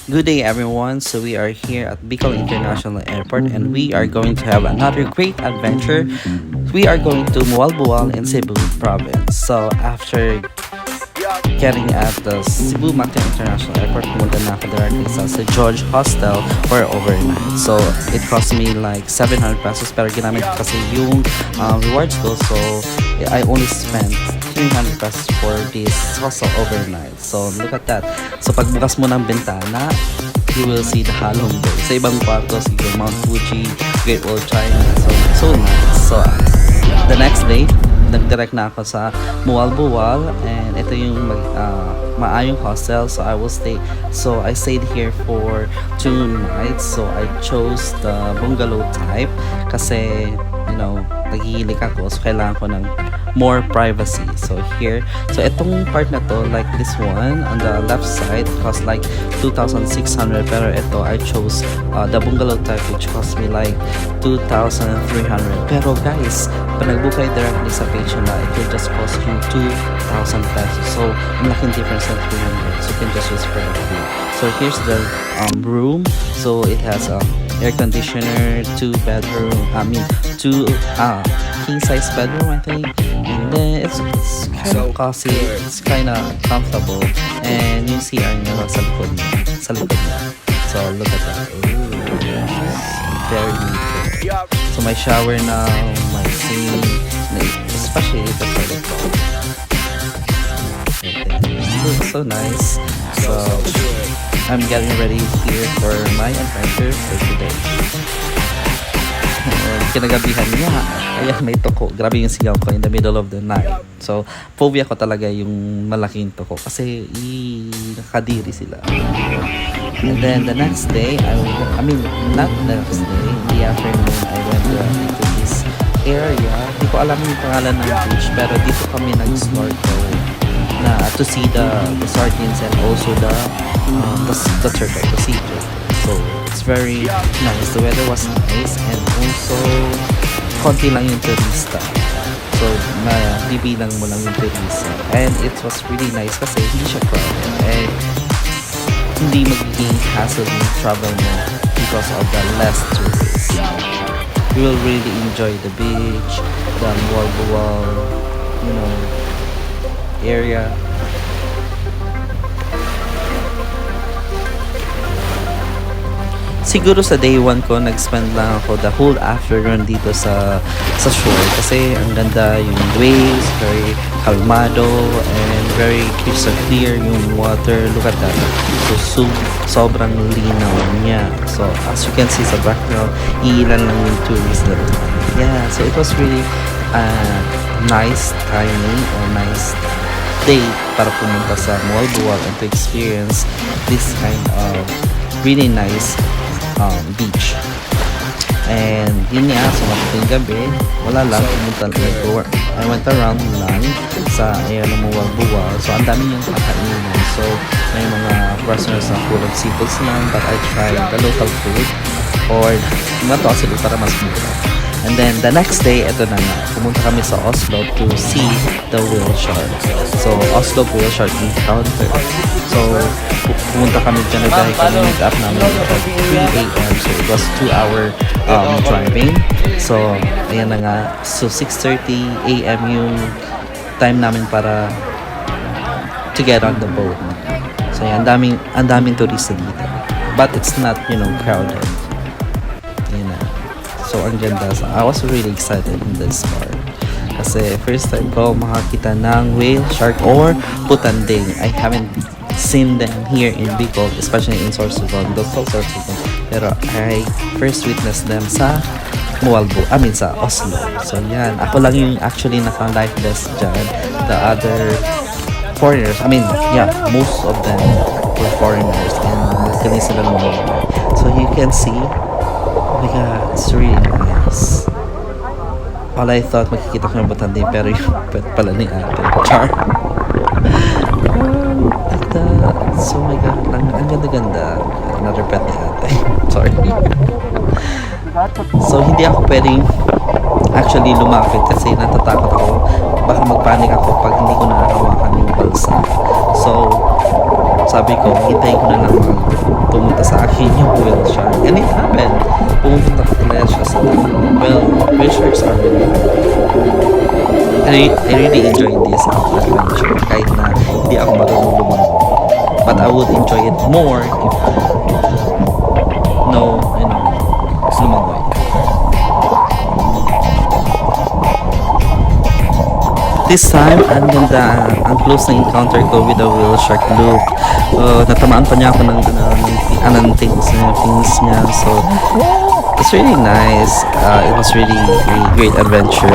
Good day, everyone. So we are here at Bicol International Airport, and we are going to have another great adventure. We are going to Mualbual in Cebu Province. So after getting at the Cebu Mactan International Airport, pumunta na ako directly sa St. George Hostel for overnight. So it cost me like 700 pesos, pero ginamit ko kasi yung rewards ko. So I only spent 300 pesos for this hostel overnight. So look at that. So pagbukas mo ng bintana, you will see the Halong Bay. Sa ibang kwarto, siguro Mount Fuji, Great Wall of China. So nice. So the next day, nag-direct na ako sa Mualbual, and ito yung maayong hostel. So I stayed here for 2 nights. So I chose the bungalow type kasi naghihilig ako, so kailangan ko ng more privacy. So itong part na to, like this one on the left side, cost like 2,600, pero ito I chose the bungalow type, which cost me like 2,300. Pero guys, pag nag-book kayo directly sa page na, it will just cost you 2,000 pesos. So malaking difference ng 300, so you can just use for free. So here's the room. So it has a air conditioner, 2 king size bedroom, I think, and then it's kind of cozy, it's kind of comfortable, and you see ang sa likod niya. So look at that. Ooh, very neat. So my shower now, my sink, especially the toilet bowl. Looks so nice. So I'm getting ready here for my adventure for today. Kinagabihan niya, ayan, may toko. Grabe yung sigaw ko in the middle of the night. So phobia ko talaga yung malaking toko kasi nakadiri sila. And then the next day, not the next day, in the afternoon, I went into this area. Hindi ko alam yung pangalan ng beach, pero dito kami nag-snorkel to see the sardines and also the turtle, the sea turtle. So it's very nice. The weather was nice, and also konti lang yung turista. So bibilang mo lang yung turista, and it was really nice kasi hindi siya crowded, and hindi magiging hassle yung travel mo because of the less tourists. You will really enjoy the beach, the Mualbual, area. Siguro sa day 1 ko, nag-spend lang ako the whole afternoon dito sa shore kasi ang ganda yung waves, very kalmado, and very crystal clear yung water. Look at that. So sobrang linaw niya. So as you can see sa background, ilan lang yung tourists na. Yeah, so it was really nice timing or nice day para pumunta sa Mualbual and to experience this kind of really nice beach. And yun nga, so matating gabi, wala lang, I went around lang sa area ng Mualbual. So ang dami yung kakainin. So may mga restaurants na full of seafoods lang, but I tried the local food or mga tosilo para mas mura. And then the next day, ito na nga, pumunta kami sa Oslo to see the whale shark. So Oslo whale shark encounter. So pumunta kami dyan, dahil kami nag-up namin at 3 a.m. So it was 2-hour driving. So ayan na nga, so 6:30 a.m. yung time namin para to get on the boat. So yan, ang daming turista dito, but it's not crowded. So ang ganda. So, I was really excited in this part kasi first time ko makakita ng whale shark or putanding. I haven't seen them here in Bicol, especially in Sorsogon, pero I first witnessed them sa sa Oslo. So yan, ako lang yung actually naka-life vest dyan. The other foreigners, most of them were foreigners, and magaling sila lumabas. So you can see, oh my god, it's really nice. All I thought makikita ko yung butanding, pero yung pet pala ni ate. Char. Like that. So my god, ang ganda-ganda. Another pet ni ate. Sorry. So hindi ako pwedeng actually lumapit kasi natatakot ako. Baka magpanik ako pag hindi ko nahawakan yung balsa. So sabi ko, hintayin ko na lang I really enjoyed this adventure kahit na hindi ako marunong lumangoy. But I would enjoy it more if I know, lumangoy. This time, ang ganda, ang close na encounter ko with the whale shark. Look, natamaan pa niya ako ng things niya. So, it's really nice. It was really a great adventure,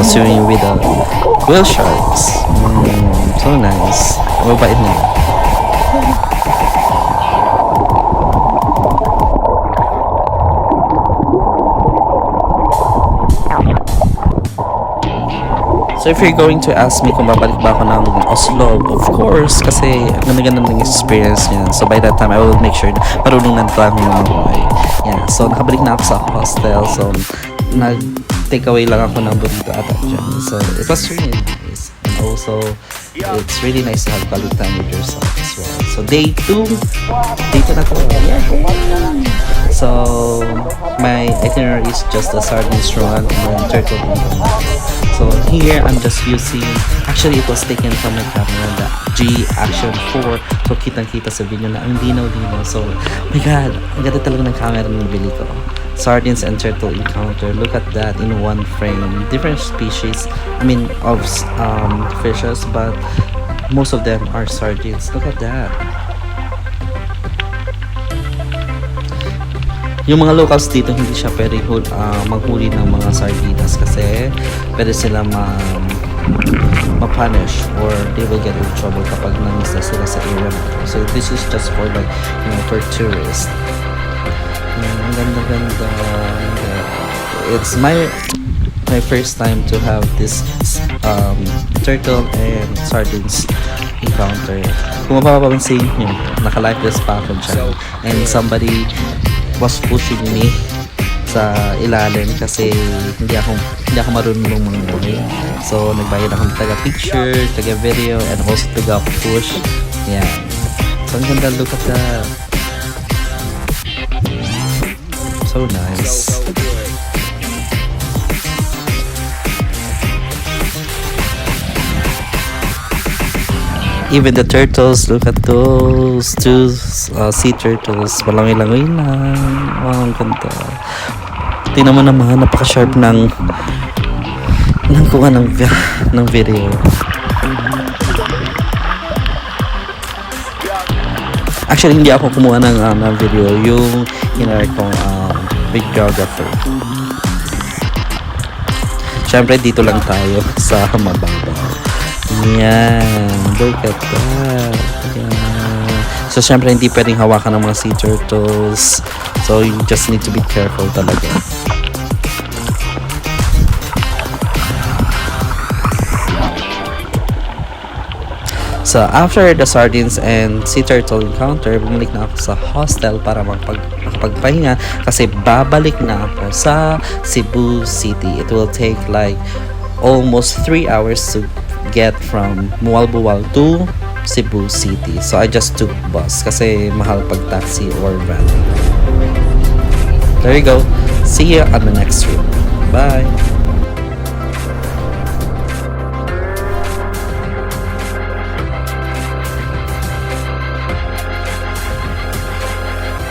swimming with the whale sharks. So nice. Mabait nila. So if you're going to ask me kung babalik ba ako ng Oslo, of course, kasi ang ganda ng experience niya. So by that time, I will make sure na marunong na ako lumangoy. Yeah, so nakabalik na ako sa hostel. So nag-take away lang ako ng burrito at dyan. So it was really nice. And also, it's really nice to have quality time with yourself as well. So day 2 na to. Yeah. So my itinerary is just a sardines run and then turtle run. So here I'm just using, actually it was taken from my camera, the G Action 4. So kitang-kita sa video na ang linaw-linaw. So oh my god, ang ganda talaga ng camera ng bili ko. Sardines and turtle encounter. Look at that in one frame. Different species, of fishes, but most of them are sardines. Look at that. Yung mga locals dito, hindi siya pwede maghuli ng mga sardinas kasi pwede sila ma-punish or they will get in trouble kapag nangisda sila sa area na to. So this is just for for tourists. Ang ganda-ganda. It's my first time to have this turtle and sardines encounter. Kung mapapansin nyo, naka-life vest pa ako dyan. And somebody was pushing me sa ilalim kasi hindi ako marunong lumangoy. So nagbayad ako ng taga-picture, taga-video, and also taga-push. Yeah. So ang ganda, look at that. So nice. Even the turtles, look at those two sea turtles. Malangoy-langoy lang. Wow, ang ganda. Tingnan mo naman, napaka-sharp ng kuha ng video. Actually, hindi ako kumuha ng video. Yung hinarap kong videographer. Siyempre, dito lang tayo sa mababaw. Yan, look at that. Yan. So syempre hindi pwedeng hawakan ng mga sea turtles. So you just need to be careful talaga. So after the sardines and sea turtle encounter, bumalik na ako sa hostel para makapagpahinga kasi babalik na ako sa Cebu City. It will take like almost 3 hours to get from Mualbual to Cebu City. So I just took bus kasi mahal pag taxi or van. There you go. See you on the next trip. Bye.